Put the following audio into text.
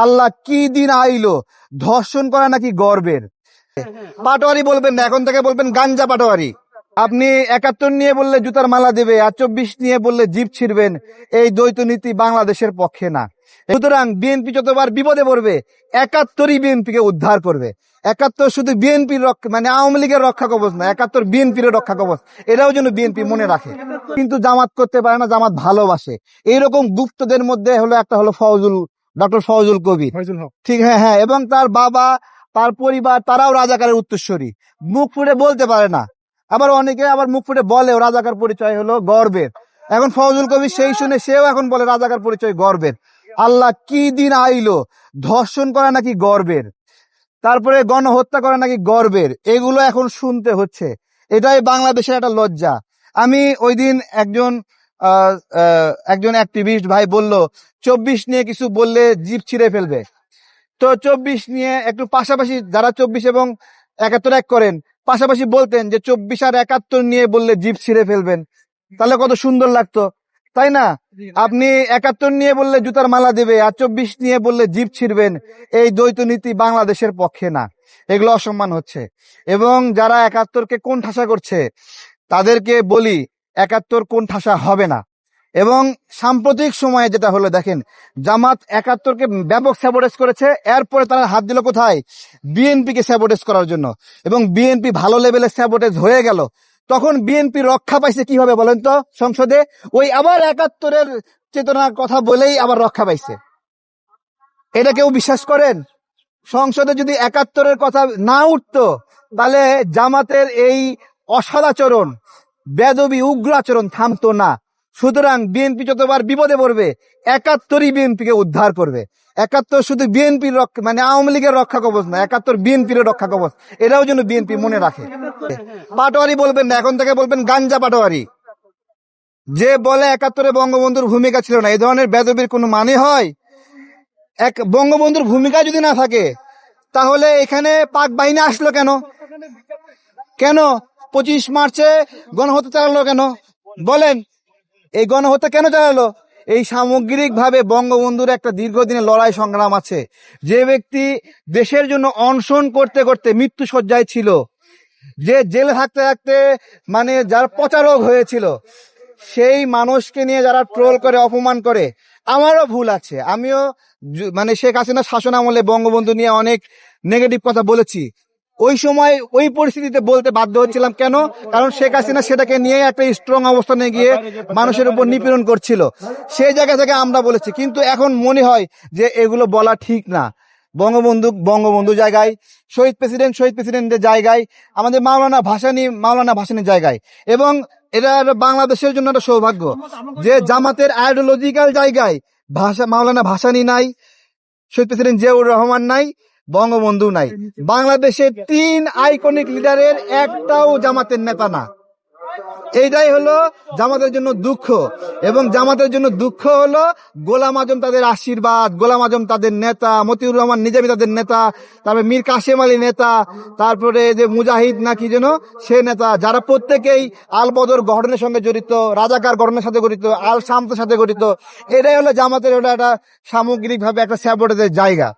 আল্লাহ কি দিন আইলো, ধর্ষণ করা নাকি গর্বের। পাটোয়ারি বলবেন না, এখন থেকে বলবেন গাঞ্জা পাটোয়ারি। আপনি 71 নিয়ে বললে জুতার মালা দেবে, আর 24 নিয়ে বললে জিভ ছিড়বেন। এই দ্বৈত নীতি বাংলাদেশের পক্ষে না। সুতরাং বিএনপি যতবার বিপদে পড়বে, 71ই বিএনপিকে উদ্ধার করবে। 71 শুধু বিএনপির মানে আওয়ামী লীগের রক্ষা কবচ না, 71 বিএনপির রক্ষা কবচ। এটাও যেন বিএনপি মনে রাখে। কিন্তু জামাত করতে পারে না, জামাত ভালোবাসে। এইরকম গুপ্তদের মধ্যে হলো একটা হলো ডক্টর ফজল কবির, ঠিক, হ্যাঁ, এবং তার বাবা, তার পরিবার, তারাও রাজাকারের উত্তরসূরি। মুখ ফুটে বলতে পারে না, আবার অনেকে আবার মুখ ফুটে বলেও রাজাকার পরিচয় হলো গর্বের। এখন ফজল কবির সেই শুনে সেও এখন বলে রাজাকার পরিচয় গর্বের। আল্লাহ কি দিন আইলো, ধর্ষণ করা নাকি গর্বের, তারপরে গণহত্যা করা নাকি গর্বের। এগুলো এখন শুনতে হচ্ছে। এটাই বাংলাদেশের একটা লজ্জা। আমি ওই দিন একজন অ্যাক্টিভিস্ট ভাই বলল 24 নিয়ে কিছু বললে জিভ ছিঁড়ে ফেলবে। তো 24 নিয়ে একটু পাশাপাশি, যারা 24 এবং 71 এক করেন, পাশাপাশি বলতেন যে 24 আর 71 নিয়ে বললে জিভ ছিঁড়ে ফেলবেন, তাহলে কত সুন্দর লাগতো, তাই না? আপনি 71 নিয়ে বললে জুতার মালা দেবে, আর 24 নিয়ে বললে জিভ ছিড়বেন। এই দ্বৈত নীতি বাংলাদেশের পক্ষে না। এগুলো অসম্মান হচ্ছে। এবং যারা 71কে কোন ঠাসা করছে, তাদেরকে বলি 71 কোন ঠাসা হবে না। এবং সাম্প্রতিক সময়ে যেটা হলো, দেখেন, জামাত 71কে ব্যাপক স্যাবোটেজ করেছে। এরপরে তারা হাত দিল কোথায়? বিএনপিকে স্যাবোটেজ করার জন্য। এবং বিএনপি ভালো লেভেলে স্যাবোটেজ হয়ে গেল। তখন বিএনপি রক্ষা পাইছে কিভাবে বলেন তো? সংসদে ওই আবার 71-এর চেতনার কথা বলেই আবার রক্ষা পাইছে। এটা কেউ বিশ্বাস করেন? সংসদে যদি 71-এর কথা না উঠতো, তাহলে জামাতের এই অসদাচরণ, বেদবি, উগ্র আচরণ থামতো না। সুতরাং বিএনপি যতবার বিপদে পড়বে, 71ই বিএনপিকে উদ্ধার করবে। 71 শুধু বিএনপির মানে আওয়ামী লীগের রক্ষা কবচ না, 71 বিএনপির রক্ষা কবচ। এটাও যেন বিএনপি মনে রাখে। পাটোয়ারি বলবেন না, এখন থেকে বলবেন গাঞ্জা পাটোয়ারি। যে বলে 71-এ বঙ্গবন্ধুর ভূমিকা ছিল না, এই ধরনের বেদবির কোনো মানে হয়? বঙ্গবন্ধুর ভূমিকা যদি না থাকে, তাহলে এখানে পাক বাহিনী আসলো কেন? 25 মার্চে গণহত্যা চালালো কেন? বলেন, এই গণহত্যা কেন চালালো? এই সামগ্রিক ভাবে বঙ্গবন্ধুর একটা দীর্ঘদিনের লড়াই সংগ্রাম আছে। যে ব্যক্তি দেশের জন্য অনশন করতে করতে মৃত্যু শয্যায় ছিল, যে জেলে থাকতে থাকতে মানে যার প্রচারক হয়েছিল, সেই মানুষকে নিয়ে যারা ট্রোল করে, অপমান করে, আমারও ভুল আছে। আমিও মানে শেখ হাসিনার শাসন আমলে বঙ্গবন্ধু নিয়ে অনেক নেগেটিভ কথা বলেছি। ওই সময় ওই পরিস্থিতিতে বলতে বাধ্য হচ্ছিলাম। কেন? কারণ শেখ হাসিনা সেটাকে নিয়ে একটা স্ট্রং অবস্থানে গিয়ে মানুষের উপর নিপীড়ন করছিল। সেই জায়গা থেকে আমরা বলেছি। কিন্তু এখন মনে হয় যে এগুলো বলা ঠিক না। বঙ্গবন্ধু জায়গায়, শহীদ প্রেসিডেন্টের জায়গায়, আমাদের মাওলানা ভাসানীর জায়গায়। এবং এটা বাংলাদেশের জন্য একটা সৌভাগ্য যে জামাতের আইডিওলজিক্যাল জায়গায় মাওলানা ভাসানী নাই, শহীদ প্রেসিডেন্ট জিয়াউর রহমান নাই, বঙ্গবন্ধু নাই। বাংলাদেশের 3 আইকনিক লিডারের একটাও জামাতের নেতা না। এইটাই হলো জামাতের জন্য দুঃখ। এবং জামাতের জন্য দুঃখ হলো গোলাম আজম তাদের আশীর্বাদ, গোলাম আজম তাদের নেতা, মতিউর রহমান নিজামী তাদের নেতা, তারপরে মীর কাসেম আলী নেতা, তারপরে যে মুজাহিদ নাকি যেন সে নেতা, যারা প্রত্যেকেই আল বদর গঠনের সঙ্গে জড়িত, রাজাকার গঠনের সাথে জড়িত, আল শামসের সাথে জড়িত। এটাই হলো জামাতের ওটা একটা সামগ্রিকভাবে একটা স্যাবোটেজের জায়গা।